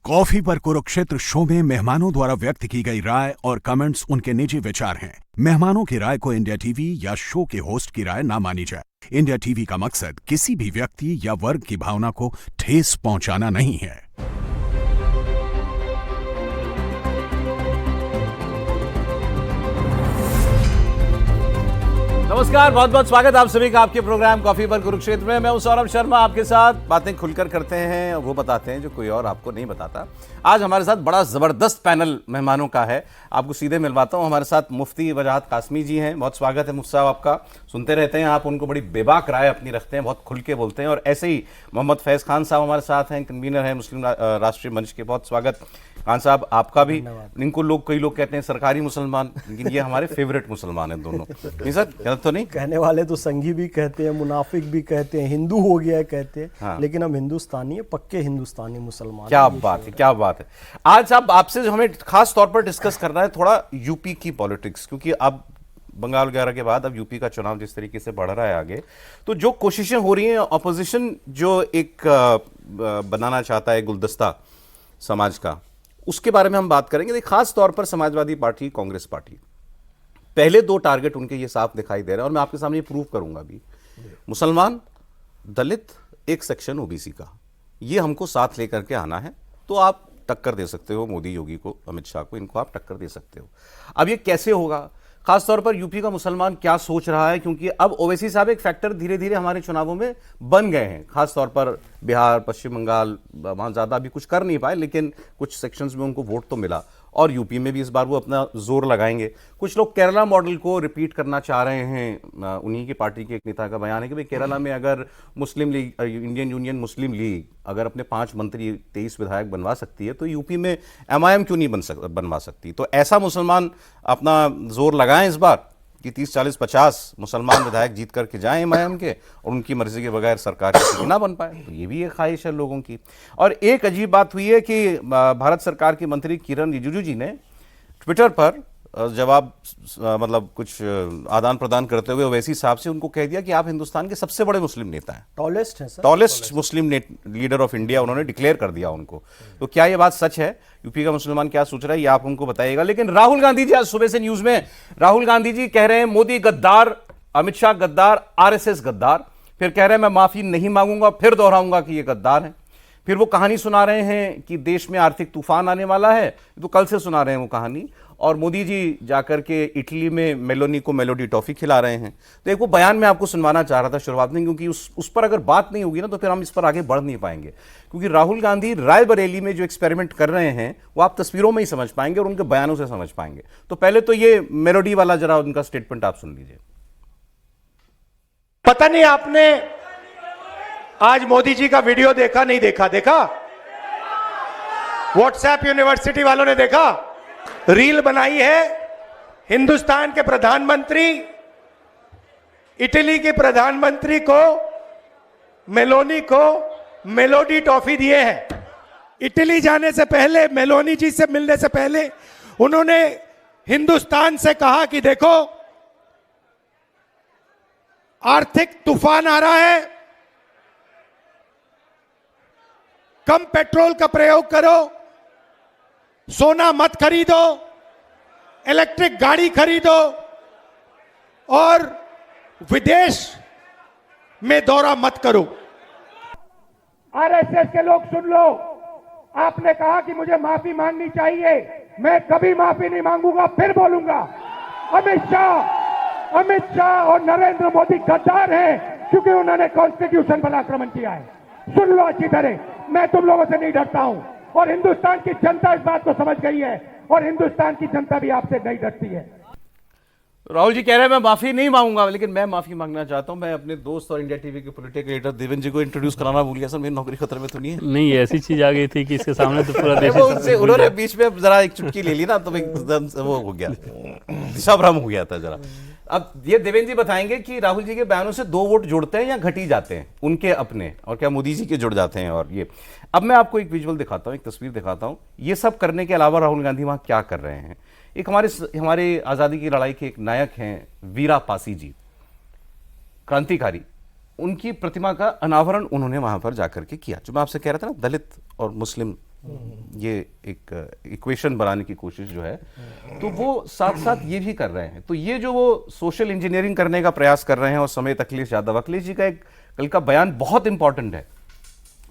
Coffee पर Kurukshetra show में मेहमानों द्वारा व्यक्त की गई राय और कमेंट्स उनके निजी विचार हैं। मेहमानों की राय को इंडिया टीवी या शो के होस्ट की राय ना मानी जाए। इंडिया टीवी का मकसद किसी भी व्यक्ति या वर्ग की भावना को ठेस पहुंचाना नहीं है। नमस्कार, बहुत बहुत स्वागत आप सभी का आपके प्रोग्राम कॉफी पर कुरुक्षेत्र में। मैं हूं सौरभ शर्मा, आपके साथ बातें खुलकर करते हैं, वो बताते हैं जो कोई और आपको नहीं बताता। आज हमारे साथ बड़ा जबरदस्त पैनल मेहमानों का है, आपको सीधे मिलवाता हूं। हमारे साथ मुफ्ती वजाहत कासमी जी हैं, बहुत स्वागत है मुफ्ती साहब आपका। सुनते रहते हैं आप, उनको बड़ी बेबाक राय अपनी रखते हैं, बहुत खुल के बोलते हैं। और ऐसे ही मोहम्मद फैज़ खान साहब हमारे साथ हैं, कन्वीनर हैं मुस्लिम राष्ट्रीय मंच के। बहुत स्वागत खान साहब आपका भी। इनको कई लोग कहते हैं सरकारी मुसलमान, लेकिन ये हमारे फेवरेट मुसलमान हैं दोनों। नहीं सर, गलत तो नहीं? कहने वाले तो संघी भी कहते हैं, मुनाफिक भी कहते हैं, हिंदू हो गया है कहते हैं। हाँ। लेकिन हम हिंदुस्तानी है, पक्के हिंदुस्तानी मुसलमान। क्या बात है, क्या बात है। आज साहब आपसे जो हमें खास तौर पर डिस्कस करना है थोड़ा यूपी की पॉलिटिक्स, क्योंकि अब बंगाल वगैरह के बाद अब यूपी का चुनाव जिस तरीके से बढ़ रहा है आगे, तो जो कोशिशें हो रही हैं, ऑपोजिशन जो एक बनाना चाहता है गुलदस्ता समाज का, उसके बारे में हम बात करेंगे। खास तौर पर समाजवादी पार्टी, कांग्रेस पार्टी, पहले दो टारगेट उनके ये साफ दिखाई दे रहे हैं और मैं आपके सामने ये प्रूव करूंगा भी। मुसलमान, दलित, एक सेक्शन ओबीसी का, ये हमको साथ लेकर के आना है, तो आप टक्कर दे सकते हो मोदी, योगी को, अमित शाह को, इनको आप टक्कर दे सकते हो। अब ये कैसे होगा, खासतौर पर यूपी का मुसलमान क्या सोच रहा है, क्योंकि अब ओवैसी साहब एक फैक्टर धीरे धीरे हमारे चुनावों में बन गए हैं। खासतौर पर बिहार, पश्चिम बंगाल, वहाँ ज़्यादा अभी कुछ कर नहीं पाए, लेकिन कुछ सेक्शंस में उनको वोट तो मिला। और यूपी में भी इस बार वो अपना जोर लगाएंगे। कुछ लोग केरला मॉडल को रिपीट करना चाह रहे हैं। उन्हीं की पार्टी के एक नेता का बयान है कि भाई केरला में अगर मुस्लिम लीग, इंडियन यूनियन मुस्लिम लीग अगर अपने 5 मंत्री, 23 विधायक बनवा सकती है, तो यूपी में एमआईएम क्यों नहीं बनवा सकती। तो ऐसा मुसलमान अपना जोर लगाएं इस बार कि 30, 40, 50 मुसलमान विधायक जीत करके जाएं एमआईएम के, और उनकी मर्जी के बगैर सरकार की ना बन पाए। तो ये भी एक ख्वाहिश है लोगों की। और एक अजीब बात हुई है कि भारत सरकार की मंत्री किरण रिजिजू जी ने ट्विटर पर जवाब मतलब कुछ आदान प्रदान करते हुए ओवैसी साहब से उनको कह दिया कि आप हिंदुस्तान के सबसे बड़े मुस्लिम नेता हैं, टॉलेस्ट हैं sir, tallest Muslim leader of India, उन्होंने डिक्लेयर कर दिया उनको। तो क्या ये बात सच है? यूपी का मुसलमान क्या सोच रहा है ये आप उनको बताइएगा। लेकिन राहुल गांधी जी आज सुबह से न्यूज में, राहुल गांधी जी कह रहे हैं मोदी गद्दार, अमित शाह गद्दार, आरएसएस गद्दार। फिर कह रहे हैं मैं माफी नहीं मांगूंगा, फिर दोहराऊंगा कि ये गद्दार हैं। फिर वो कहानी सुना रहे हैं कि देश में आर्थिक तूफान आने वाला है, तो कल से सुना रहे हैं वो कहानी। और मोदी जी जाकर के इटली में मेलोनी को मेलोडी टॉफी खिला रहे हैं। तो एक वो बयान मैं आपको सुनवाना चाह रहा था शुरुआत में, क्योंकि उस पर अगर बात नहीं होगी ना तो फिर हम इस पर आगे बढ़ नहीं पाएंगे। क्योंकि राहुल गांधी रायबरेली में जो एक्सपेरिमेंट कर रहे हैं वो आप तस्वीरों में ही समझ पाएंगे और उनके बयानों से समझ पाएंगे। तो पहले तो ये मेलोडी वाला जरा उनका स्टेटमेंट आप सुन लीजिए। पता नहीं आपने आज मोदी जी का वीडियो देखा, नहीं देखा? देखा? व्हाट्सएप यूनिवर्सिटी वालों ने देखा? रील बनाई है हिंदुस्तान के प्रधानमंत्री इटली के प्रधानमंत्री को, मेलोनी को मेलोडी टॉफी दिए हैं। इटली जाने से पहले, मेलोनी जी से मिलने से पहले उन्होंने हिंदुस्तान से कहा कि देखो आर्थिक तूफान आ रहा है, कम पेट्रोल का प्रयोग करो, सोना मत खरीदो, इलेक्ट्रिक गाड़ी खरीदो और विदेश में दौरा मत करो। आरएसएस के लोग सुन लो, आपने कहा कि मुझे माफी मांगनी चाहिए, मैं कभी माफी नहीं मांगूंगा, फिर बोलूंगा। अमित शाह और नरेंद्र मोदी गद्दार हैं क्योंकि उन्होंने कॉन्स्टिट्यूशन पर आक्रमण किया है। सुन लो अच्छी तरह, मैं तुम लोगों से नहीं डरता हूं और हिंदुस्तान की जनता इस बात को समझ गई है और हिंदुस्तान की जनता भी आपसे नहीं डरती है। राहुल जी कह रहे हैं मैं माफी नहीं मांगूंगा, लेकिन मैं माफी मांगना चाहता हूं। मैं अपने दोस्त और इंडिया टीवी के पॉलिटिकल लीडर देवेंद्र जी को इंट्रोड्यूस कराना भूल गया। सर मेरी नौकरी खतरे में तो नहीं है? नहीं, ऐसी चीज आ गई थी कि इसके सामने तो पूरा देश उनसे उन्होंने बीच में जरा एक चुटकी ले ली ना, तो एकदम वो हो गया, दिशा भ्रम हो गया था जरा। अब ये देवेंद्र जी बताएंगे कि राहुल जी के बयानों से 2 वोट जुड़ते हैं या घटी जाते हैं उनके अपने, और क्या मोदी जी के जुड़ जाते हैं। और ये अब मैं आपको एक विजुअल दिखाता हूं, एक तस्वीर दिखाता हूं। ये सब करने के अलावा राहुल गांधी वहां क्या कर रहे हैं। एक हमारे आज़ादी की लड़ाई के एक नायक हैं वीरा पासी जी, क्रांतिकारी, उनकी प्रतिमा का अनावरण उन्होंने वहां पर जाकर के किया। जो मैं आपसे कह रहा था ना, दलित और मुस्लिम ये एक इक्वेशन बनाने की कोशिश जो है, तो वो साथ साथ ये भी कर रहे हैं। तो ये जो वो सोशल इंजीनियरिंग करने का प्रयास कर रहे हैं, और समेत अखिलेश यादव, अखिलेश जी का एक कल का बयान बहुत इंपॉर्टेंट है।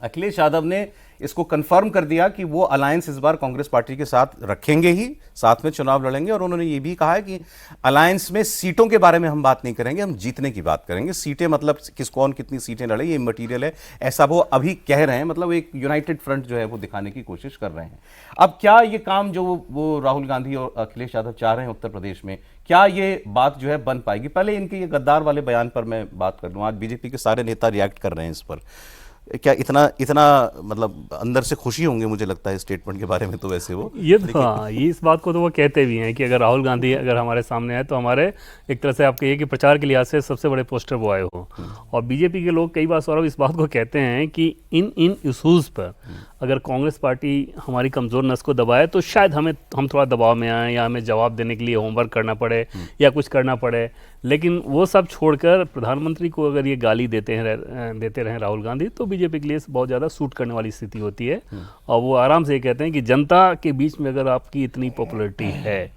अखिलेश यादव ने इसको कंफर्म कर दिया कि वो अलायंस इस बार कांग्रेस पार्टी के साथ रखेंगे ही, साथ में चुनाव लड़ेंगे, और उन्होंने ये भी कहा है कि अलायंस में सीटों के बारे में हम बात नहीं करेंगे, हम जीतने की बात करेंगे। सीटें मतलब कौन कितनी सीटें लड़े ये मटीरियल है, ऐसा वो अभी कह रहे हैं। मतलब एक यूनाइटेड फ्रंट जो है वो दिखाने की कोशिश कर रहे हैं। अब क्या ये काम जो वो राहुल गांधी और अखिलेश यादव चाह रहे हैं उत्तर प्रदेश में, क्या ये बात जो है बन पाएगी? पहले इनके ये गद्दार वाले बयान पर मैं बात कर लूँ। आज बीजेपी के सारे नेता रिएक्ट कर रहे हैं इस पर। क्या इतना मतलब अंदर से खुशी होंगे मुझे लगता है स्टेटमेंट के बारे में, तो वैसे वो ये हाँ, ये इस बात को तो वो कहते भी हैं कि अगर राहुल गांधी अगर हमारे सामने आए तो हमारे एक तरह से आप कहिए कि प्रचार के लिहाज से सबसे बड़े पोस्टर वो आए हो। और बीजेपी के लोग कई बार सौरभ इस बात को कहते हैं कि इन इशूज़ पर अगर कांग्रेस पार्टी हमारी कमज़ोर नस को दबाए तो शायद हम थोड़ा दबाव में आए, या हमें जवाब देने के लिए होमवर्क करना पड़े या कुछ करना पड़े। लेकिन वो सब छोड़कर प्रधानमंत्री को अगर ये गाली देते रहें राहुल गांधी, तो बीजेपी के लिए बहुत ज़्यादा सूट करने वाली स्थिति होती है। और वो आराम से ये कहते हैं कि जनता के बीच में अगर आपकी इतनी पॉपुलैरिटी है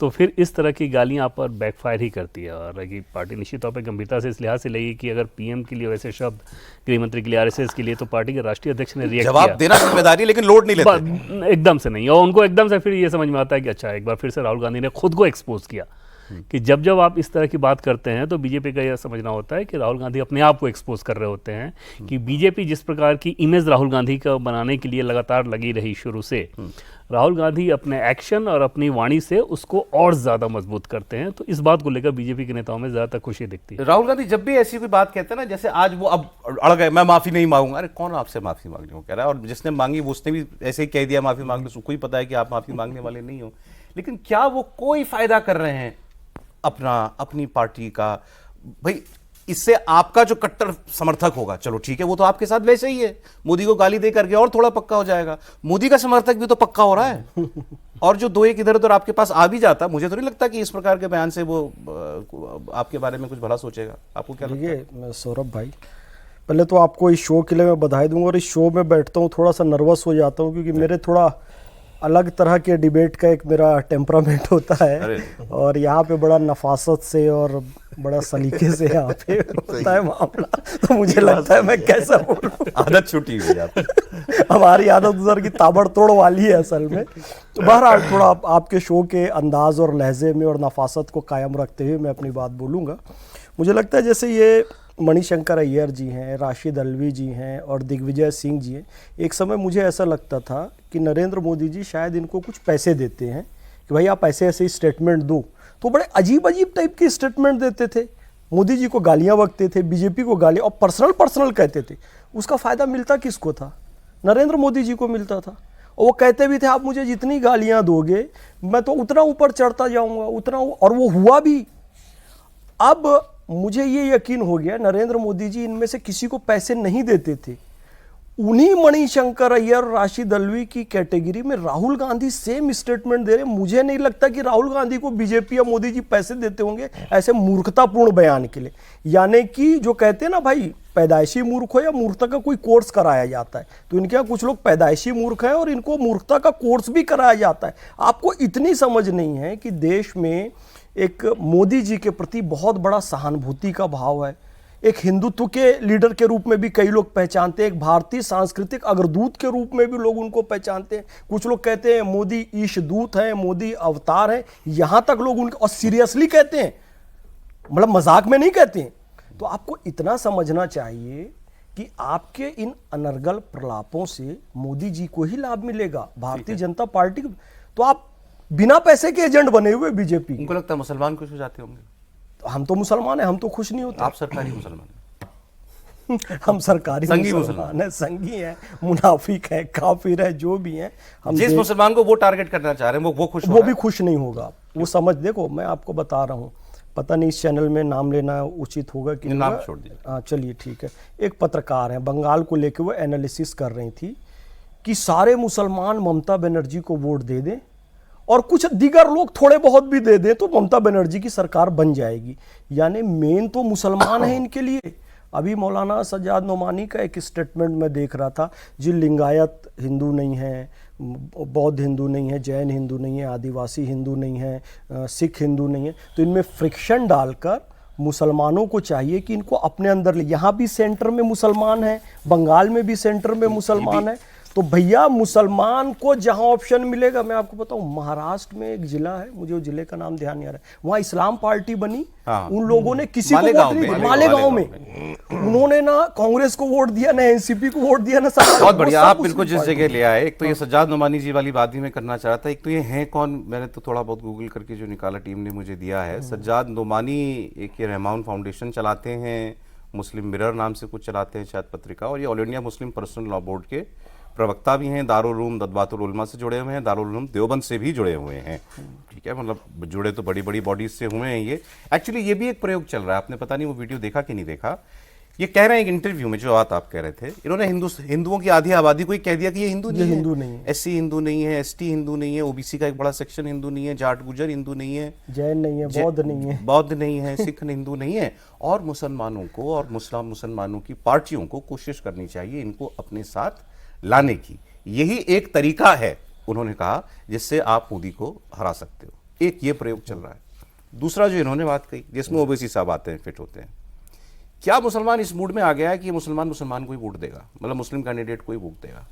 तो फिर इस तरह की गालियां आप पर बैकफायर ही करती है। और कि पार्टी निश्चित तौर पर गंभीरता से इस लिहाज से लेगी कि अगर पीएम के लिए वैसे शब्द, गृह मंत्री के लिए, आरएसएस के लिए, तो पार्टी के राष्ट्रीय अध्यक्ष ने रिएक्ट किया। जवाब देना जिम्मेदारी, लेकिन लोड नहीं लेते एकदम से नहीं। और उनको एकदम से फिर ये समझ में आता है कि अच्छा, एक बार फिर से राहुल गांधी ने खुद को एक्सपोज किया कि जब आप इस तरह की बात करते हैं तो बीजेपी का यह समझना होता है कि राहुल गांधी अपने आप को एक्सपोज कर रहे होते हैं कि बीजेपी जिस प्रकार की इमेज राहुल गांधी का बनाने के लिए लगातार लगी रही शुरू से, राहुल गांधी अपने एक्शन और अपनी वाणी से उसको और ज्यादा मजबूत करते हैं। तो इस बात को लेकर बीजेपी के नेताओं में ज्यादातर खुशी दिखती है। राहुल गांधी जब भी ऐसी कोई बात कहते हैं ना, जैसे आज वो अब अड़ गए, मैं माफी नहीं मांगूंगा। अरे कौन आपसे माफी मांगने को कह रहा है? और जिसने मांगी वो उसने भी ऐसे ही कह दिया माफी मांग लो, उसको ही पता है कि आप माफी मांगने वाले नहीं हो। लेकिन क्या वो कोई फायदा कर रहे हैं अपनी पार्टी का? भाई इससे आपका जो कट्टर समर्थक होगा, चलो ठीक है, वो तो आपके साथ वैसे ही है, मोदी को गाली दे करके और थोड़ा पक्का हो जाएगा। मोदी का समर्थक भी तो पक्का हो रहा है, और जो दो एक इधर उधर आपके पास आ भी जाता, मुझे तो नहीं लगता कि इस प्रकार के बयान से वो आपके बारे में कुछ भला सोचेगा। आपको क्या लगता है? सौरभ भाई, पहले तो आपको इस शो के लिए मैं बधाई दूंगा। और इस शो में बैठता हूँ थोड़ा सा नर्वस हो जाता हूँ, क्योंकि मेरे थोड़ा अलग तरह के डिबेट का एक मेरा टेम्परामेंट होता है, और यहाँ पे बड़ा नफासत से और बड़ा सलीके से यहाँ पे होता है मामला। तो मुझे लगता है मैं कैसा बोलूं, आदत छुट्टी हुई आपकी। हमारी आदत उधर की ताबड़तोड़ वाली है असल में। तो बहरहाल थोड़ा आपके शो के अंदाज और लहजे में और नफासत को कायम रखते हुए मैं अपनी बात बोलूँगा। मुझे लगता है जैसे ये मणिशंकर अय्यर जी हैं, राशिद अल्वी जी हैं और दिग्विजय सिंह जी हैं, एक समय मुझे ऐसा लगता था कि नरेंद्र मोदी जी शायद इनको कुछ पैसे देते हैं कि भाई आप ऐसे ऐसे स्टेटमेंट दो। तो बड़े अजीब अजीब टाइप के स्टेटमेंट देते थे, मोदी जी को गालियां बकते थे, बीजेपी को गालियां, और पर्सनल कहते थे। उसका फ़ायदा मिलता किसको था? नरेंद्र मोदी जी को मिलता था। और वो कहते भी थे आप मुझे जितनी गालियां दोगे मैं तो उतना ऊपर चढ़ता जाऊंगा, उतना, और वो हुआ भी। अब मुझे ये यकीन हो गया नरेंद्र मोदी जी इनमें से किसी को पैसे नहीं देते थे। उन्हीं मणिशंकर अय्यर, राशिद अल्वी की कैटेगरी में राहुल गांधी सेम स्टेटमेंट दे रहे। मुझे नहीं लगता कि राहुल गांधी को बीजेपी या मोदी जी पैसे देते होंगे ऐसे मूर्खतापूर्ण बयान के लिए। यानी कि जो कहते हैं ना भाई, पैदाइशी मूर्ख हो या मूर्खता का कोई कोर्स कराया जाता है, तो इनके यहाँ कुछ लोग पैदाइशी मूर्ख हैं और इनको मूर्खता का कोर्स भी कराया जाता है। आपको इतनी समझ नहीं है कि देश में एक मोदी जी के प्रति बहुत बड़ा सहानुभूति का भाव है। एक हिंदुत्व के लीडर के रूप में भी कई लोग पहचानते हैं, एक भारतीय सांस्कृतिक अग्रदूत के रूप में भी लोग उनको पहचानते हैं। कुछ लोग कहते हैं मोदी ईश दूत है, मोदी अवतार है, यहां तक लोग उनके, और सीरियसली कहते हैं, मतलब मजाक में नहीं कहते हैं। तो आपको इतना समझना चाहिए कि आपके इन अनर्गल प्रलापों से मोदी जी को ही लाभ मिलेगा, भारतीय जनता पार्टी। तो आप बिना पैसे के एजेंट बने हुए बीजेपी। उनको लगता है मुसलमान खुश हो जाते होंगे। तो हम तो मुसलमान हैं, हम तो खुश नहीं होते। आप सरकारी मुसलमान हैं। हम सरकारी मुसलमान हैं, संघी हैं, मुनाफिक हैं, काफिर हैं, जो भी हैं। हम जिस मुसलमान को वो टारगेट करना चाह रहे हैं वो खुश, वो भी खुश नहीं होगा। वो समझ, देखो मैं आपको बता रहा हूँ, पता नहीं इस चैनल में नाम लेना उचित होगा कि नाम छोड़ दीजिए। हाँ चलिए ठीक है। एक पत्रकार हैं, बंगाल को लेकर वो एनालिसिस कर रही थी कि सारे मुसलमान ममता बनर्जी को वोट दे दें और कुछ दीगर लोग थोड़े बहुत भी दे दें तो ममता बनर्जी की सरकार बन जाएगी। यानी मेन तो मुसलमान है इनके लिए। अभी मौलाना सज्जाद नोमानी का एक स्टेटमेंट मैं देख रहा था, जी लिंगायत हिंदू नहीं है, बौद्ध हिंदू नहीं है, जैन हिंदू नहीं है, आदिवासी हिंदू नहीं है, सिख हिंदू नहीं है, तो इनमें फ्रिक्शन डालकर मुसलमानों को चाहिए कि इनको अपने अंदर ले। यहाँ भी सेंटर में मुसलमान है, बंगाल में भी सेंटर में मुसलमान है, तो भैया मुसलमान को जहां ऑप्शन मिलेगा, मैं आपको बताऊं महाराष्ट्र में एक जिला है, मुझे वो जिले का नाम ध्यान नहीं आ रहा है, वहां इस्लाम पार्टी बनी। हाँ। उन लोगों ने किसी को मालेगांव वोट नहीं में, दिया, मालेगांव में उन्होंने ना कांग्रेस को वोट दिया, ना एनसीपी को वोट दिया, ना बहुत बढ़िया, आप इनको जिस जगह ले आए। एक तो ये सज्जाद नोमानी जी वाली बात भी मैं करना चाह रहा था। एक तो ये हैं कौन, मैंने तो थोड़ा बहुत गूगल करके जो निकाला टीम ने मुझे दिया है। सज्जाद नोमानी एक ये रहमान फाउंडेशन चलाते हैं, मुस्लिम मिरर नाम से कुछ चलाते हैं शायद पत्रिका, और ये all India Muslim personal law board के प्रवक्ता भी हैं, दारुल उलूम नदवातुल उलमा से जुड़े हुए हैं, दारुल उलूम देवबंद से भी जुड़े हुए हैं। ठीक है, मतलब जुड़े तो बड़ी बड़ी बॉडीज से हुए हैं ये। एक्चुअली ये भी एक प्रयोग चल रहा है, आपने पता नहीं वो वीडियो देखा कि नहीं देखा। ये कह रहे हैं एक इंटरव्यू में, जो बात आप कह रहे थे, इन्होंने हिंदुओं की आधी आबादी को ही कह दिया कि ये हिंदू नहीं है, एससी हिंदू नहीं है, एसटी हिंदू नहीं है, ओबीसी का एक बड़ा सेक्शन हिंदू नहीं है, जाट गुजर हिंदू नहीं है, जैन नहीं है, बौद्ध नहीं है, सिख हिंदू नहीं है। और मुसलमानों को और मुसलमानों की पार्टियों को कोशिश करनी चाहिए इनको अपने साथ लाने की। यही एक तरीका है, उन्होंने कहा, जिससे आप मोदी को हरा सकते हो। एक ये प्रयोग चल रहा है। दूसरा जो इन्होंने बात कही, जिसमें ओवैसी साहब आते हैं, फिट होते हैं, क्या मुसलमान इस मूड में आ गया है कि मुसलमान को ही वोट देगा, मतलब मुस्लिम कैंडिडेट को ही वोट देगा?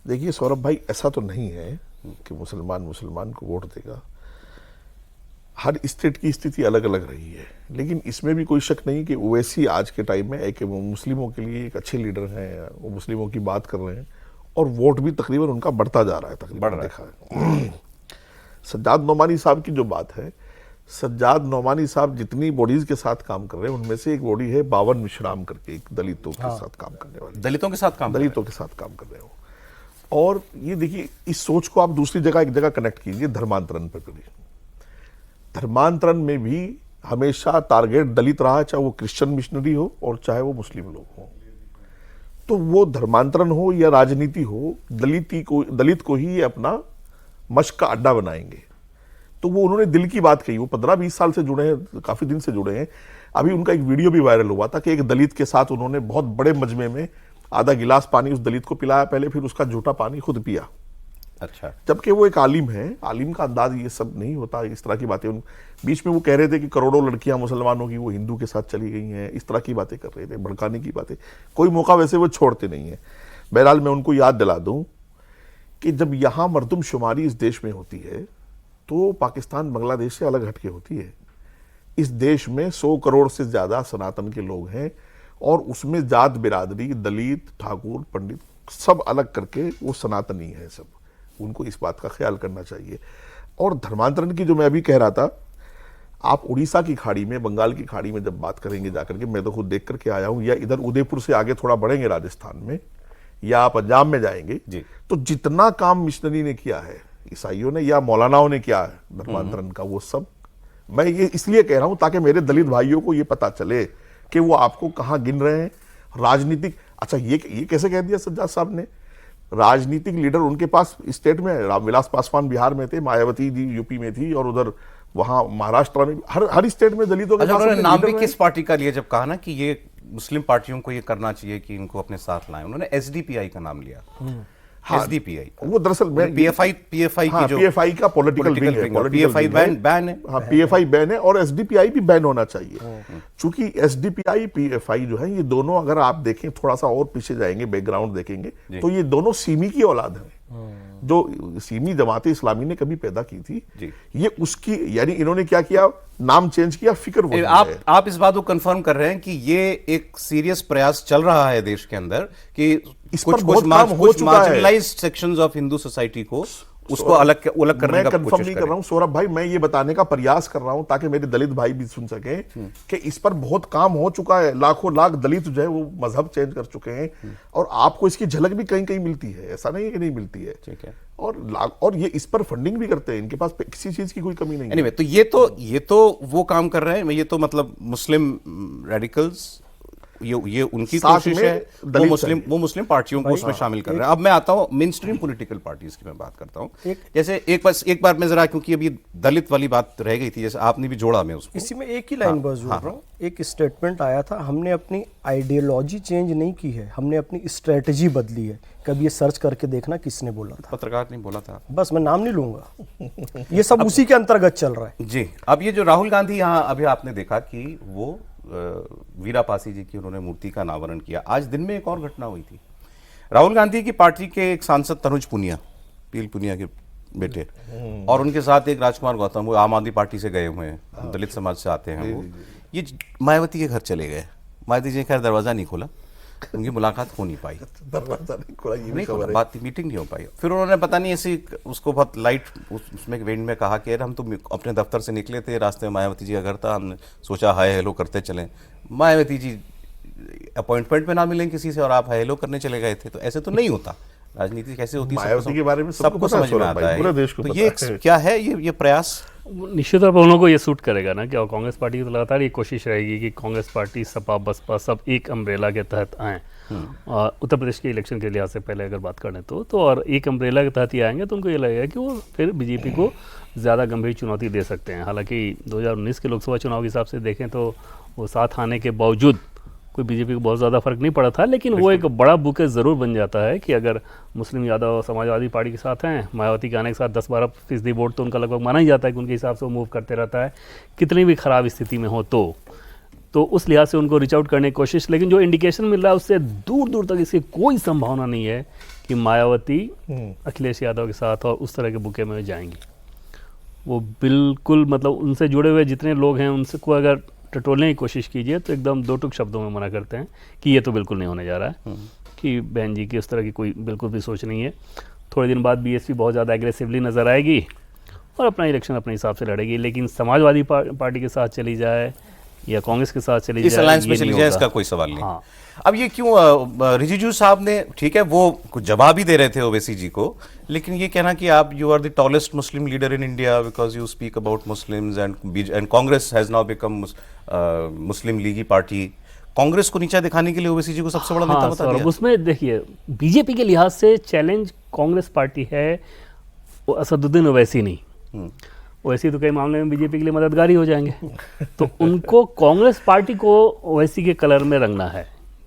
देखिए सौरभ भाई, ऐसा तो नहीं है कि मुसलमान को वोट देगा। हर स्टेट की स्थिति अलग अलग रही है, लेकिन इसमें भी कोई शक नहीं कि ओवैसी आज के टाइम में एक मुस्लिमों के लिए एक अच्छे लीडर हैं, वो मुस्लिमों की बात कर रहे हैं और वोट भी तकरीबन उनका बढ़ता जा रहा है, तकरीबन देखा है। सज्जाद नोमानी साहब की जो बात है, सज्जाद नोमानी साहब जितनी बॉडीज के साथ काम कर रहे हैं, उनमें से एक बॉडी है बावन विश्राम करके, एक दलितों के साथ काम करने वाली, दलितों के साथ काम कर रहे हो। और ये देखिए, इस सोच को आप दूसरी जगह एक जगह कनेक्ट कीजिए, धर्मांतरण पर करिए। धर्मांतरण में भी हमेशा टारगेट दलित रहा, चाहे वो क्रिश्चियन मिशनरी हो और चाहे वो मुस्लिम लोग हो। तो वो धर्मांतरण हो या राजनीति हो, दलित को ही अपना मश्क का अड्डा बनाएंगे। तो वो उन्होंने दिल की बात कही। वो 15-20 साल से जुड़े हैं, काफी दिन से जुड़े हैं। अभी उनका एक वीडियो भी वायरल हुआ था कि एक दलित के साथ उन्होंने बहुत बड़े मजमे में आधा गिलास पानी उस दलित को पिलाया पहले, फिर उसका झूठा पानी खुद पिया। अच्छा, जबकि वो एक आलिम है, आलिम का अंदाज ये सब नहीं होता, इस तरह की बातें। बीच में वो कह रहे थे कि करोड़ों लड़कियां मुसलमानों की वो हिंदू के साथ चली गई हैं, इस तरह की बातें कर रहे थे, भड़काने की बातें। कोई मौका वैसे वो छोड़ते नहीं है। बहरहाल मैं उनको याद दिला दूं कि जब यहां मर्दमशुमारी इस देश में होती है तो पाकिस्तान बांग्लादेश से अलग हटके होती है। इस देश में 100 करोड़ से ज्यादा सनातन के लोग हैं और उसमें जात बिरादरी, दलित, ठाकुर, पंडित सब अलग करके वो सनातनी है सब। उनको इस बात का ख्याल करना चाहिए। और धर्मांतरण की जो मैं अभी कह रहा था, आप उड़ीसा की खाड़ी में, बंगाल की खाड़ी में जब बात करेंगे जाकर के, मैं तो खुद देख करके आया हूं, या इधर उदयपुर से आगे थोड़ा बढ़ेंगे राजस्थान में, या पंजाब में जाएंगे जी, तो जितना काम मिशनरी ने किया है, ईसाइयों ने या मौलानाओं ने किया है धर्मांतरण का, वो सब मैं ये इसलिए कह रहा हूं ताकि मेरे दलित भाइयों को ये पता चले कि वो आपको कहां गिन रहे हैं। राजनीतिक, अच्छा ये कैसे कह दिया सज्जाद साहब ने? राजनीतिक लीडर उनके पास स्टेट में, रामविलास पासवान बिहार में थे, मायावती जी यूपी में थी, और उधर वहां महाराष्ट्र में हर स्टेट में दलितों के पास। नाम भी किस पार्टी का लिया जब कहा ना कि ये मुस्लिम पार्टियों को ये करना चाहिए कि इनको अपने साथ लाएं, उन्होंने एसडीपीआई का नाम लिया। एसडीपीआई वो दरअसल पीएफआई की जो पीएफआई का पॉलिटिकल विंग है, पीएफआई बैन है। हाँ, पीएफआई बैन है और एसडीपीआई भी बैन होना चाहिए। चूंकि एसडीपीआई पीएफआई जो है, ये दोनों अगर आप देखें, थोड़ा सा और पीछे जाएंगे, बैकग्राउंड देखेंगे, तो ये दोनों सीमी की औलाद है, जो सीमी जमात इस्लामी ने कभी पैदा की थी। ये उसकी, यानी इन्होंने क्या किया, नाम चेंज किया, फिक्र। आप इस बात को कंफर्म कर रहे हैं कि ये एक सीरियस प्रयास चल रहा है देश के अंदर कि इस पर बहुत काम हो चुका है। Marginalised sections of Hindu society को उसको अलग करने का कंफर्म नहीं कर रहा हूं सौरभ भाई, मैं ये बताने का प्रयास कर रहा हूं ताकि मेरे दलित भाई भी सुन सके कि इस पर बहुत काम हो चुका है। लाखों लाख दलित जो है वो मजहब चेंज कर चुके हैं और आपको इसकी झलक भी कहीं कहीं मिलती है, ऐसा नहीं है कि नहीं मिलती है। ठीक है, और ये इस पर फंडिंग भी करते हैं, इनके पास किसी चीज की कोई कमी नहीं है। तो ये तो वो काम कर रहे हैं, ये तो मतलब मुस्लिम रेडिकल्स ये उनकी साथ कोशिश में है, दलित वो मुस्लिम पार्टियों को उसमें शामिल कर रहे हैं। अब मैं आता हूं मेन स्ट्रीम पॉलिटिकल पार्टीज की मैं बात करता हूं। जैसे एक बार मैं जरा, क्योंकि अभी दलित वाली बात रह गई थी, जैसे आपने भी जोड़ा, मैं उसको इसी में एक ही लाइन बस जोड़ रहा हूँ। एक स्टेटमेंट आया था, हमने अपनी आइडियोलॉजी चेंज नहीं की है, हमने अपनी स्ट्रेटजी बदली है। कभी ये सर्च करके देखना किसने बोला था। पत्रकार ने बोला था, बस मैं नाम नहीं लूंगा, ये सब उसी के अंतर्गत चल रहा है जी। अब ये जो राहुल गांधी यहाँ अभी आपने देखा कि वो वीरा पासी जी की उन्होंने मूर्ति का अनावरण किया। आज दिन में एक और घटना हुई थी। राहुल गांधी की पार्टी के एक सांसद तनुज पुनिया, पील पुनिया के बेटे, और उनके साथ एक राजकुमार गौतम, वो आम आदमी पार्टी से गए हुए हैं, दलित समाज से आते हैं वो, ये मायावती के घर चले गए। मायावती जी ने खैर दरवाजा नहीं खोला, उनकी मुलाकात हो नहीं पाई, दरवाजा नहीं खोला, ये भी नहीं खबर खोला, है। बात मीटिंग नहीं हो पाई। फिर उन्होंने पता नहीं ऐसी उसको बहुत लाइट उसमें वेंड में कहा कि यार हम तो अपने दफ्तर से निकले थे, रास्ते में मायावती जी का घर था, हमने सोचा हाय हेलो करते चलें। मायावती जी अपॉइंटमेंट में ना मिलें किसी से और आप हाय हेलो करने चले गए थे, तो ऐसे तो नहीं होता। राजनीति कैसे होती है मायावती के बारे में सबको समझ में आता है। पूरे देश को तो पता ये है। क्या है, ये प्रयास निश्चित तौर पर उन लोगों को ये सूट करेगा ना कि और कांग्रेस पार्टी की तो लगातार ये कोशिश रहेगी कि कांग्रेस पार्टी, सपा, बसपा सब एक अम्ब्रेला के तहत आएँ। उत्तर प्रदेश के इलेक्शन के लिहाज से पहले अगर बात करें तो और एक अम्ब्रेला के तहत ही आएंगे, तो उनको ये लगेगा कि वो फिर बीजेपी को ज़्यादा गंभीर चुनौती दे सकते हैं। हालांकि 2019 के लोकसभा चुनाव के हिसाब से देखें तो वो साथ आने के बावजूद कोई बीजेपी को बहुत ज़्यादा फर्क नहीं पड़ा था, लेकिन वो एक बड़ा बुके ज़रूर बन जाता है कि अगर मुस्लिम यादव समाजवादी पार्टी के साथ हैं, मायावती के आने के साथ 10-12% वोट तो उनका लगभग माना ही जाता है कि उनके हिसाब से वो मूव करते रहता है, कितनी भी ख़राब स्थिति में हो तो उस लिहाज से उनको रीच आउट करने की कोशिश। लेकिन जो इंडिकेशन मिल रहा है उससे दूर दूर तक इसकी कोई संभावना नहीं है कि मायावती अखिलेश यादव के साथ और उस तरह के बुके में जाएंगी। वो बिल्कुल, मतलब उनसे जुड़े हुए जितने लोग हैं उनसे को अगर टटोलने की कोशिश कीजिए तो एकदम दो टुक शब्दों में मना करते हैं कि ये तो बिल्कुल नहीं होने जा रहा है, कि बहन जी की उस तरह की कोई बिल्कुल भी सोच नहीं है। थोड़े दिन बाद बीएसपी बहुत ज़्यादा एग्रेसिवली नज़र आएगी और अपना इलेक्शन अपने हिसाब से लड़ेगी, लेकिन समाजवादी पार्टी के साथ चली जाए या कांग्रेस के साथ चली जाए, इस अलायंस में ये चली नहीं जाए, होगा। इसका कोई सवाल नहीं। हाँ। अब ये क्यों रिजिजू साहब ने, ठीक है वो कुछ जवाब ही दे रहे थे ओवैसी जी को, लेकिन ये कहना कि आप you are the tallest Muslim leader in India because you speak about Muslims and Congress has now become Muslim लीगी पार्टी, कांग्रेस को नीचा दिखाने के लिए ओवैसी जी को सबसे बड़ा नेता हाँ, बता सौरभ, दिया। उसमें देखिए बीजेपी के लिहाज से चैलेंज कांग्रेस पार्टी है, वो असदुद्दीन ओवैसी नहीं। ओवैसी तो कई मामले में बीजेपी के लिए मददगार ही हो जाएंगे, तो उनको कांग्रेस पार्टी को ओवैसी के कलर में रंगना है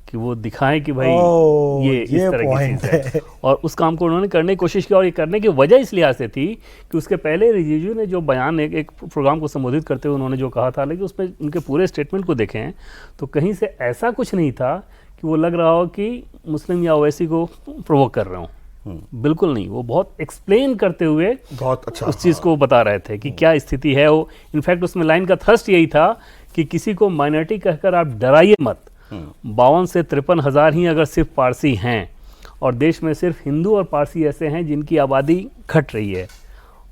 कि वो दिखाएं कि भाई ये इस तरह की पॉइंट चीज़ है। और उस काम को उन्होंने करने की कोशिश की, और ये करने की वजह इस लिहाज से थी कि उसके पहले रिजिजू ने जो बयान एक प्रोग्राम को संबोधित करते हुए उन्होंने जो कहा था, लेकिन उसमें उनके पूरे स्टेटमेंट को देखें तो कहीं से ऐसा कुछ नहीं था कि वो लग रहा हो कि मुस्लिम या ओवैसी को प्रोवोक कर रहा हूँ, बिल्कुल नहीं। वो बहुत एक्सप्लेन करते हुए बहुत अच्छा उस चीज़ को बता रहे थे कि क्या स्थिति है। वो इनफैक्ट उसमें लाइन का थ्रस्ट यही था कि किसी को माइनॉरिटी कहकर आप डराइए मत। 52 से 53 हज़ार ही अगर सिर्फ पारसी हैं, और देश में सिर्फ हिंदू और पारसी ऐसे हैं जिनकी आबादी घट रही है,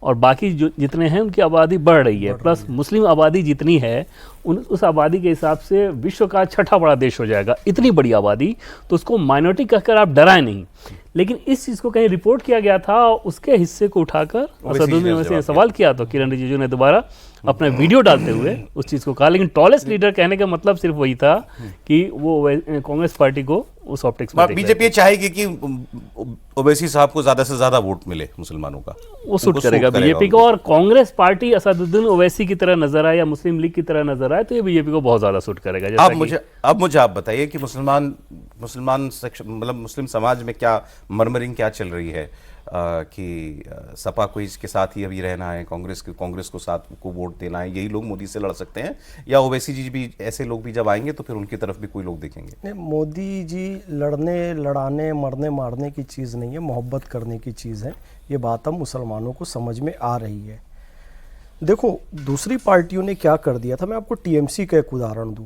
और बाकी जो जितने हैं उनकी आबादी बढ़ रही है, प्लस मुस्लिम आबादी जितनी है उस आबादी के हिसाब से विश्व का छठा बड़ा देश हो जाएगा। इतनी बड़ी आबादी, तो उसको माइनॉरिटी कहकर आप डराएं नहीं। लेकिन इस चीज़ को कहीं रिपोर्ट किया गया था, उसके हिस्से को उठाकर असदुद्दीन ओवैसी ने सवाल किया, तो किरण रिजिजू ने दोबारा अपना वीडियो डालते हुए उस चीज़ को कहा। लेकिन टॉलेस्ट लीडर कहने का मतलब सिर्फ वही था कि वो कांग्रेस पार्टी को उस ऑप्टिक्स में बीजेपी ये चाहेगी कि ओवैसी साहब को ज्यादा से ज्यादा वोट मिले मुसलमानों का, वो सूट करेगा बीजेपी को। और कांग्रेस पार्टी असदुद्दीन ओवैसी की तरह नजर आए या मुस्लिम लीग की तरह नजर आए तो ये बीजेपी को बहुत ज्यादा सूट करेगा। जैसा अब मुझे आप बताइए कि मुसलमान सेक्शन, मतलब मुस्लिम समाज में क्या मरमरिंग क्या चल रही है कि सपा को इसके साथ ही अभी रहना है, कांग्रेस को साथ को वोट देना है, यही लोग मोदी से लड़ सकते हैं, या ओवैसी जी भी ऐसे लोग भी जब आएंगे तो फिर उनकी तरफ भी कोई लोग देखेंगे? मोदी जी लड़ने लड़ाने मरने मारने की चीज़ नहीं है, मोहब्बत करने की चीज़ है। ये बात अब मुसलमानों को समझ में आ रही है। देखो दूसरी पार्टियों ने क्या कर दिया था, मैं आपको टीएमसी का एक उदाहरण दूं।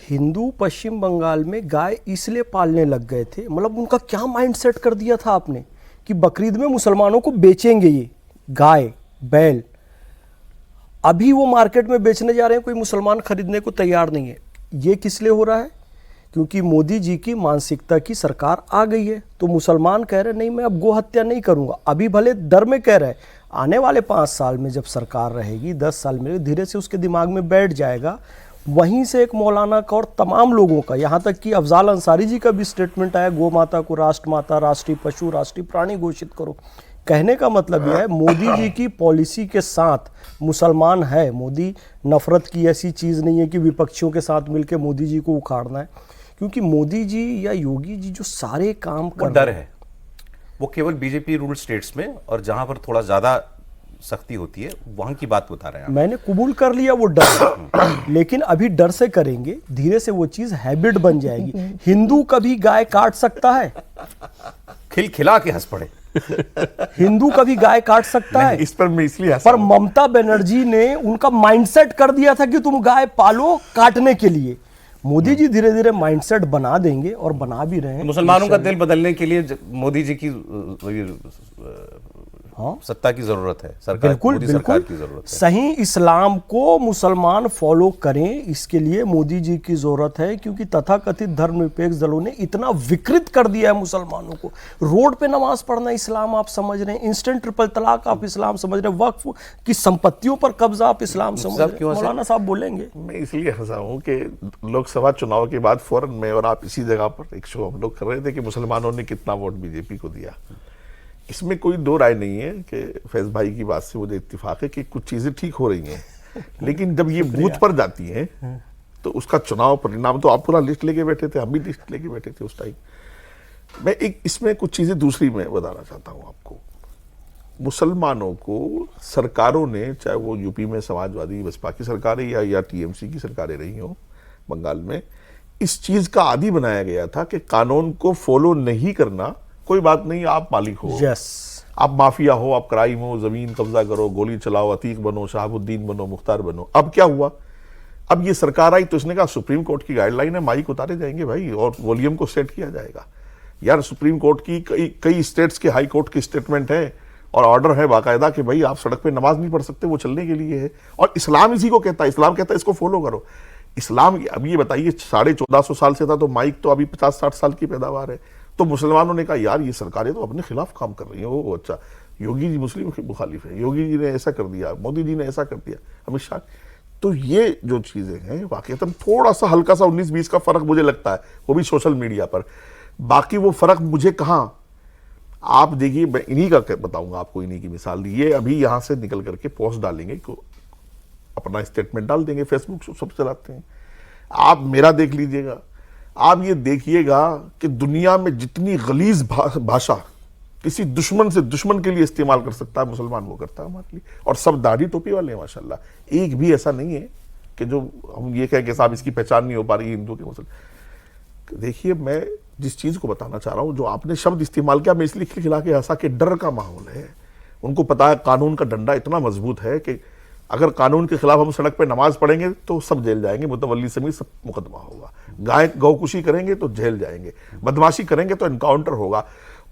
हिंदू पश्चिम बंगाल में गाय इसलिए पालने लग गए थे, मतलब उनका क्या माइंडसेट कर दिया था आपने कि बकरीद में मुसलमानों को बेचेंगे ये गाय बैल। अभी वो मार्केट में बेचने जा रहे हैं, कोई मुसलमान खरीदने को तैयार नहीं है। ये किस लिए हो रहा है? क्योंकि मोदी जी की मानसिकता की सरकार आ गई है। तो मुसलमान कह रहे नहीं मैं अब गो हत्या नहीं करूंगा, अभी भले डर में कह रहे, आने वाले 5 साल में जब सरकार रहेगी, 10 साल में धीरे से उसके दिमाग में बैठ जाएगा। वहीं से एक मौलाना का और तमाम लोगों का, यहाँ तक कि अफजाल अंसारी जी का भी स्टेटमेंट आया, गौ माता को राष्ट्र माता, राष्ट्रीय पशु, राष्ट्रीय प्राणी घोषित करो। कहने का मतलब यह है मोदी जी की पॉलिसी के साथ मुसलमान है। मोदी नफरत की ऐसी चीज़ नहीं है कि विपक्षियों के साथ मिलकर मोदी जी को उखाड़ना है, क्योंकि मोदी जी या योगी जी जो सारे काम कर डर है, वो केवल बीजेपी रूल स्टेट्स में और जहां पर थोड़ा ज्यादा सख्ती होती है वहां की बात बता रहे हैं आप। मैंने कबूल कर लिया वो डर, लेकिन अभी डर से करेंगे, धीरे से वो चीज हैबिट बन जाएगी। हिंदू कभी गाय काट सकता है? खिलखिला के हंस पड़े। हिंदू कभी गाय काट सकता है? इस पर मैं इसलिए पर ममता बनर्जी ने उनका माइंडसेट कर दिया था कि तुम गाय पालो काटने के लिए। मोदी जी धीरे धीरे माइंडसेट बना देंगे और बना भी रहे हैं। मुसलमानों का दिल बदलने के लिए मोदी जी की हाँ, सत्ता की जरूरत है, सरकार, बिल्कुल मोदी सरकार बिल्कुल की जरूरत है। सही इस्लाम को मुसलमान फॉलो करें, इसके लिए मोदी जी की जरूरत है, क्योंकि तथाकथित धर्मनिरपेक्ष दलों ने इतना विकृत कर दिया है मुसलमानों को। रोड पे नमाज पढ़ना इस्लाम आप समझ रहे हैं, इंस्टेंट ट्रिपल तलाक आप इस्लाम समझ रहे हैं, वक्फ की संपत्तियों पर कब्जा आप इस्लाम समझ रहे हैं। मौलाना साहब बोलेंगे। मैं इसलिए हंसा हूं कि लोकसभा चुनाव के बाद फौरन मैं और आप इसी जगह पर एक शो हम लोग कर रहे थे कि मुसलमानों ने कितना वोट बीजेपी को दिया। इसमें कोई दो राय नहीं है कि फैज भाई की बात से मुझे इत्तेफाक है कि कुछ चीजें ठीक हो रही हैं, लेकिन जब ये बूथ पर जाती हैं तो उसका चुनाव परिणाम, तो आप पूरा लिस्ट लेके बैठे थे, हम भी लिस्ट लेके बैठे थे उस टाइम। मैं एक इसमें कुछ चीजें दूसरी मैं बताना चाहता हूं आपको। मुसलमानों को सरकारों ने, चाहे वो यूपी में समाजवादी बसपा की सरकारें या टीएमसी की सरकारें रही हो बंगाल में, इस चीज का आदी बनाया गया था कि कानून को फॉलो नहीं करना कोई बात नहीं, आप मालिक हो, यस, आप माफिया हो, आप क्राइम हो, जमीन कब्जा करो, गोली चलाओ, अतीक बनो, शहाबुद्दीन बनो, मुख्तार बनो। अब क्या हुआ? अब ये सरकार आई तो इसने कहा सुप्रीम कोर्ट की गाइडलाइन है, माइक उतारे जाएंगे भाई और वॉल्यूम को सेट किया जाएगा। यार सुप्रीम कोर्ट की कई स्टेट्स के हाई कोर्ट की स्टेटमेंट है और ऑर्डर है बाकायदा कि भाई आप सड़क पे नमाज नहीं पढ़ सकते, वो चलने के लिए है। और इस्लाम इसी को कहता है, इस्लाम कहता है इसको फॉलो करो। इस्लाम, अब ये बताइए 1450 साल से था तो माइक तो अभी 50-60 साल की पैदावार है। तो मुसलमानों ने कहा यार ये सरकारें तो अपने खिलाफ काम कर रही हैं। वो अच्छा, योगी जी मुस्लिम मुखालिफ है, योगी जी ने ऐसा कर दिया, मोदी जी ने ऐसा कर दिया, अमित शाह। तो ये जो चीजें हैं वाकईतन थोड़ा सा हल्का सा 19-20 का फर्क मुझे लगता है, वो भी सोशल मीडिया पर। बाकी वो फर्क मुझे कहाँ, आप देखिए, मैं इन्हीं का बताऊंगा आपको, इन्हीं की मिसाल। ये अभी यहां से निकल करके पोस्ट डालेंगे, अपना स्टेटमेंट डाल देंगे, फेसबुक सब चलाते हैं। आप मेरा देख लीजिएगा, आप ये देखिएगा कि दुनिया में जितनी गलीज भाषा किसी दुश्मन से दुश्मन के लिए इस्तेमाल कर सकता है मुसलमान, वो करता है हमारे लिए। और सब दाढ़ी टोपी वाले हैं माशाल्लाह। एक भी ऐसा नहीं है कि जो हम ये कहें कि साहब इसकी पहचान नहीं हो पा रही हिंदू के मुसलमान। देखिए, मैं जिस चीज को बताना चाह रहा हूं, जो आपने शब्द इस्तेमाल किया, मैं इसलिए खिलखिला के हंसा कि डर का माहौल है। उनको पता है कानून का डंडा इतना मजबूत है कि अगर कानून के खिलाफ हम सड़क पे नमाज पढ़ेंगे तो सब जेल जाएंगे, मुतवल्ली समेत सब मुकदमा होगा। गाय गौकुशी करेंगे तो जेल जाएंगे, बदमाशी करेंगे तो एनकाउंटर होगा।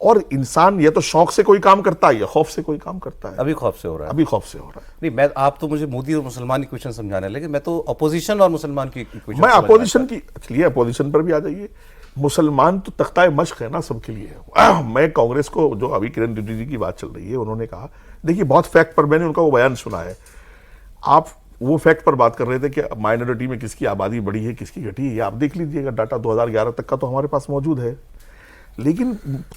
और इंसान या तो शौक से कोई काम करता है या खौफ से कोई काम करता है। अभी खौफ से हो रहा है, अभी खौफ से हो रहा है। नहीं, मैं, आप तो मुझे मोदी और मुसलमान इक्वेशन समझाने लगे, मैं तो अपोजिशन और मुसलमान की इक्वेशन। मैं अपोजिशन की, चलिए अपोजिशन पर भी आ जाइए। मुसलमान तो तख्ता मश्क है ना सबके लिए। मैं कांग्रेस को, जो अभी किरण रिजिजू जी की बात चल रही है, उन्होंने कहा, देखिए बहुत फैक्ट पर, मैंने उनका वो बयान सुना है। आप वो फैक्ट पर बात कर रहे थे कि माइनॉरिटी में किसकी आबादी बढ़ी है, किसकी घटी है। आप देख लीजिएगा डाटा 2011 तक का तो हमारे पास मौजूद है। लेकिन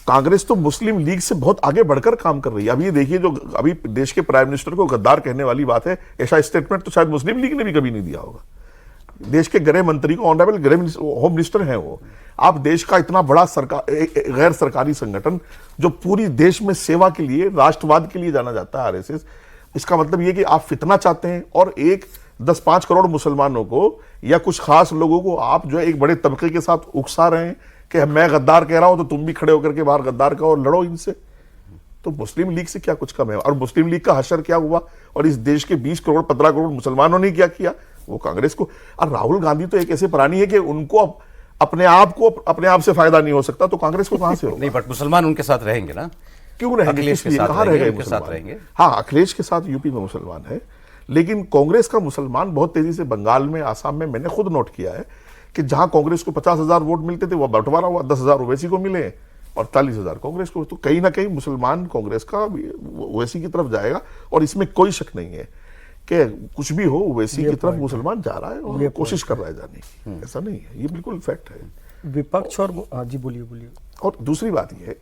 कांग्रेस तो मुस्लिम लीग से बहुत आगे बढ़कर काम कर रही है। अब ये देखिए, जो अभी देश के प्राइम मिनिस्टर को गद्दार कहने वाली बात है, ऐसा स्टेटमेंट तो शायद मुस्लिम लीग ने भी कभी नहीं दिया होगा। देश के गृह मंत्री को, ऑनरेबल गृह होम मिनिस्टर हैं वो। आप देश का इतना बड़ा गैर सरकारी संगठन जो पूरी देश में सेवा के लिए, राष्ट्रवाद के लिए जाना जाता है, आरएसएस, इसका मतलब ये कि आप फितना चाहते हैं और एक 10-5 करोड़ मुसलमानों को या कुछ खास लोगों को आप जो है एक बड़े तबके के साथ उकसा रहे हैं कि मैं गद्दार कह रहा हूं तो तुम भी खड़े होकर के बाहर गद्दार कहो और लड़ो इनसे। तो मुस्लिम लीग से क्या कुछ कम है? और मुस्लिम लीग का हशर क्या हुआ? और इस देश के 20 करोड़ 15 करोड़ मुसलमानों ने क्या किया? वो कांग्रेस को। और राहुल गांधी तो एक ऐसे प्राणी है कि उनको अपने आप से फायदा नहीं हो सकता, तो कांग्रेस को कहां से होगा? नहीं, बट मुसलमान उनके साथ रहेंगे ना। क्यों रहेंगे? अखिलेश के साथ कहां रहेंगे, रहेंगे? उनके साथ रहेंगे। हाँ, अखिलेश के साथ यूपी में मुसलमान है, लेकिन कांग्रेस का मुसलमान बहुत तेजी से बंगाल में, आसाम में, मैंने खुद नोट किया है कि जहां कांग्रेस को 50,000 वोट मिलते थे, वह बंटवारा हुआ, 10,000 ओवैसी को मिले और 40,000 कांग्रेस को। तो कहीं ना कहीं मुसलमान कांग्रेस का ओवैसी की तरफ जाएगा और इसमें कोई शक नहीं है। कि कुछ भी हो ओवैसी की तरफ मुसलमान जा रहा है और कोशिश कर रहा है जाने की, ऐसा नहीं है, ये बिल्कुल फैक्ट है। विपक्ष और हाँ जी बोलिए बोलिए। और दूसरी बात ये है,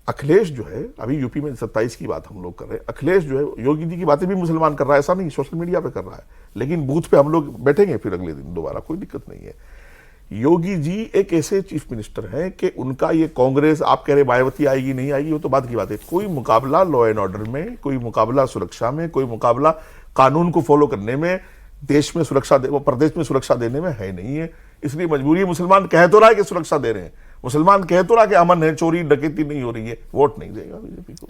अखिलेश जो है, अभी यूपी में 27 की बात हम लोग कर रहे हैं, अखिलेश जो है योगी जी की बातें भी मुसलमान कर रहा है, ऐसा नहीं, सोशल मीडिया पे कर रहा है, लेकिन बूथ पे हम लोग बैठेंगे फिर अगले दिन दोबारा, कोई दिक्कत नहीं है। योगी जी एक ऐसे चीफ मिनिस्टर हैं कि उनका ये कांग्रेस, आप कह रहे मायावती आएगी नहीं आएगी, वो तो बात की बात है, कोई मुकाबला लॉ एंड ऑर्डर में, कोई मुकाबला सुरक्षा में, कोई मुकाबला कानून को फॉलो करने में, देश में सुरक्षा प्रदेश में सुरक्षा देने में है नहीं है। इसलिए मजबूरी है, मुसलमान कह तो रहा है कि सुरक्षा दे रहे हैं, मुसलमान कह तो रहा कि अमन है, चोरी डकैती नहीं हो रही है, वोट नहीं देगा बीजेपी को,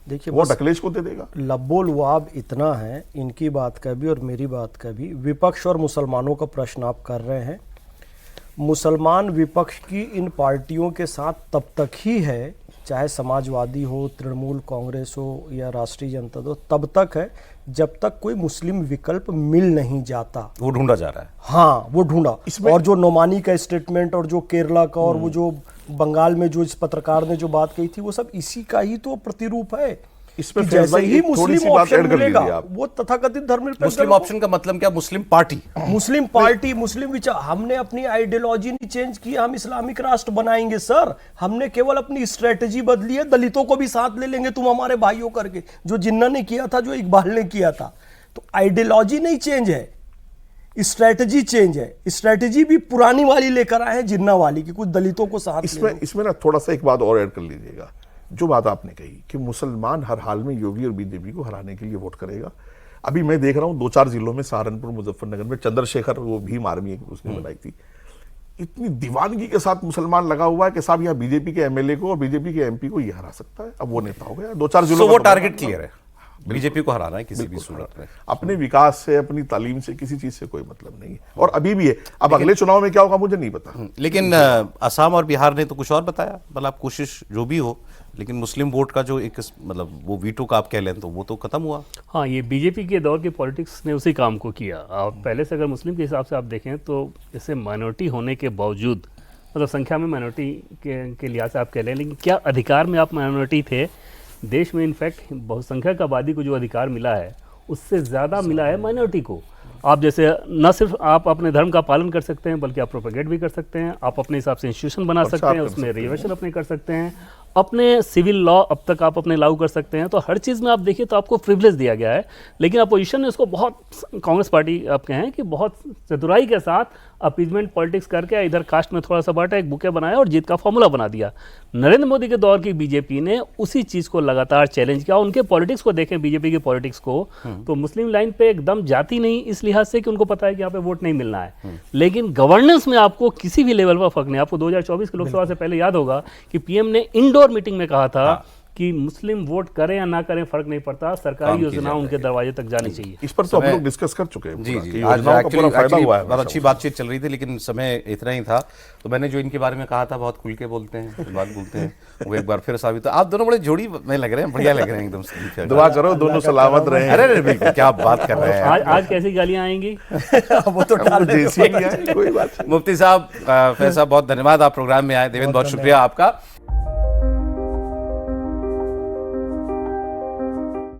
देखिए वोट अखिलेश को दे देगा। लब्बो लुआब इतना है इनकी बात का भी और मेरी बात का भी। विपक्ष और मुसलमानों का प्रश्न आप कर रहे हैं, मुसलमान विपक्ष की इन पार्टियों के साथ तब तक ही है, चाहे समाजवादी हो, तृणमूल कांग्रेस हो या राष्ट्रीय जनता दल, तब तक है जब तक कोई मुस्लिम विकल्प मिल नहीं जाता, वो ढूंढा जा रहा है। हाँ वो ढूंढा। और जो नोमानी का स्टेटमेंट और जो केरला का और वो जो बंगाल में जो इस पत्रकार ने जो बात कही थी, वो सब इसी का ही तो प्रतिरूप है। इसमें जैसे ही मुस्लिम ऑप्शन मिलेगा वो तथाकथित धर्मनिरपेक्ष मुस्लिम ऑप्शन का मतलब क्या? मुस्लिम पार्टी, मुस्लिम विचार। हमने अपनी आइडियोलॉजी नहीं चेंज की, हम इस्लामिक राष्ट्र बनाएंगे सर, हमने केवल अपनी स्ट्रेटेजी बदली है, दलितों को भी साथ ले लेंगे तुम हमारे भाइयों करके, जो जिन्ना ने किया था, जो इकबाल ने किया था। तो आइडियोलॉजी नहीं चेंज है, स्ट्रेटेजी चेंज है। स्ट्रेटेजी भी पुरानी वाली लेकर आए हैं, जिन्ना वाली की, कुछ दलितों को साथ। इसमें ना थोड़ा सा एक बात और ऐड कर लीजिएगा, जो बात आपने कही कि मुसलमान हर हाल में योगी और बीजेपी को हराने के लिए वोट करेगा। अभी मैं देख रहा हूं 2-4 जिलों में, सहारनपुर, मुजफ्फरनगर में चंद्रशेखर, वो भीम आर्मी उसने बनाई थी, इतनी दीवानगी के साथ मुसलमान लगा हुआ है कि साहब यहाँ बीजेपी के एमएलए को और बीजेपी के एमपी को ये हरा सकता है। अब वो नेता हो गया 2-4 जिलों वो टारगेट क्लियर है, बीजेपी को हराना है किसी भी सूरत में। अपने विकास से, अपनी तालीम से, किसी चीज से कोई मतलब नहीं है, और अभी भी है। अब अगले चुनाव में क्या होगा मुझे नहीं पता, लेकिन असम और बिहार ने तो कुछ और बताया। मतलब कोशिश जो भी हो, लेकिन मुस्लिम वोट का जो एक मतलब वो वीटो का आप कह लें तो वो तो खत्म हुआ। हाँ, ये बीजेपी के दौर की पॉलिटिक्स ने उसी काम को किया। और पहले से अगर मुस्लिम के हिसाब से आप देखें तो इसे माइनॉरिटी होने के बावजूद, मतलब संख्या में माइनॉरिटी के लिहाज से आप कह लें, लेकिन क्या अधिकार में आप माइनॉरिटी थे? देश में इनफैक्ट बहुसंख्यक आबादी को जो अधिकार मिला है उससे ज़्यादा मिला है माइनॉरिटी को। आप जैसे न सिर्फ आप अपने धर्म का पालन कर सकते हैं, बल्कि आप प्रोपेगेट भी कर सकते हैं, आप अपने हिसाब से इंस्टीट्यूशन बना सकते हैं, उसमें रिजर्वेशन अपने कर सकते हैं, अपने सिविल लॉ अब तक आप अपने लागू कर सकते हैं। तो हर चीज़ में आप देखिए तो आपको प्रिविलेज दिया गया है। लेकिन अपोजिशन ने उसको बहुत, कांग्रेस पार्टी आप कहें कि बहुत चतुराई के साथ अपीजमेंट पॉलिटिक्स करके इधर कास्ट में थोड़ा सा बांटा, एक बुके बनाया और जीत का फॉर्मूला बना दिया। नरेंद्र मोदी के दौर की बीजेपी ने उसी चीज़ को लगातार चैलेंज किया। उनके पॉलिटिक्स को देखें, बीजेपी की पॉलिटिक्स को, तो मुस्लिम लाइन पे एकदम जाती नहीं, इस लिहाज से कि उनको पता है कि यहाँ पे वोट नहीं मिलना है। लेकिन गवर्नेंस में आपको किसी भी लेवल पर फर्क नहीं। आपको 2024 की लोकसभा से पहले याद होगा कि पीएम ने इंडोर मीटिंग में कहा था कि मुस्लिम वोट करें या ना करें फर्क नहीं पड़ता, सरकारी योजना उनके दरवाजे तक जानी चाहिए। इस पर तो हम लोग डिस्कस कर चुके हैं। जी जी, आज एक्चुअली बहुत अच्छी बातचीत चल रही थी, लेकिन समय इतना ही था। तो मैंने जो इनके बारे में कहा था, बहुत खुल के बोलते हैं, बात बोलते हैं, वो एक बार फिर साबित। आप दोनों बड़े जोड़ी में लग रहे हैं, बढ़िया लग रहे हैं एकदम। दुआ करो दोनों सलामत रहे। अरे बिल्कुल, क्या बात कर रहे हैं। आज कैसी गालियां आएंगी वो तो कोई बात। मुफ्ती साहब, फैज साहब, बहुत धन्यवाद, आप प्रोग्राम में आए। देवेंद्र, बहुत शुक्रिया आपका।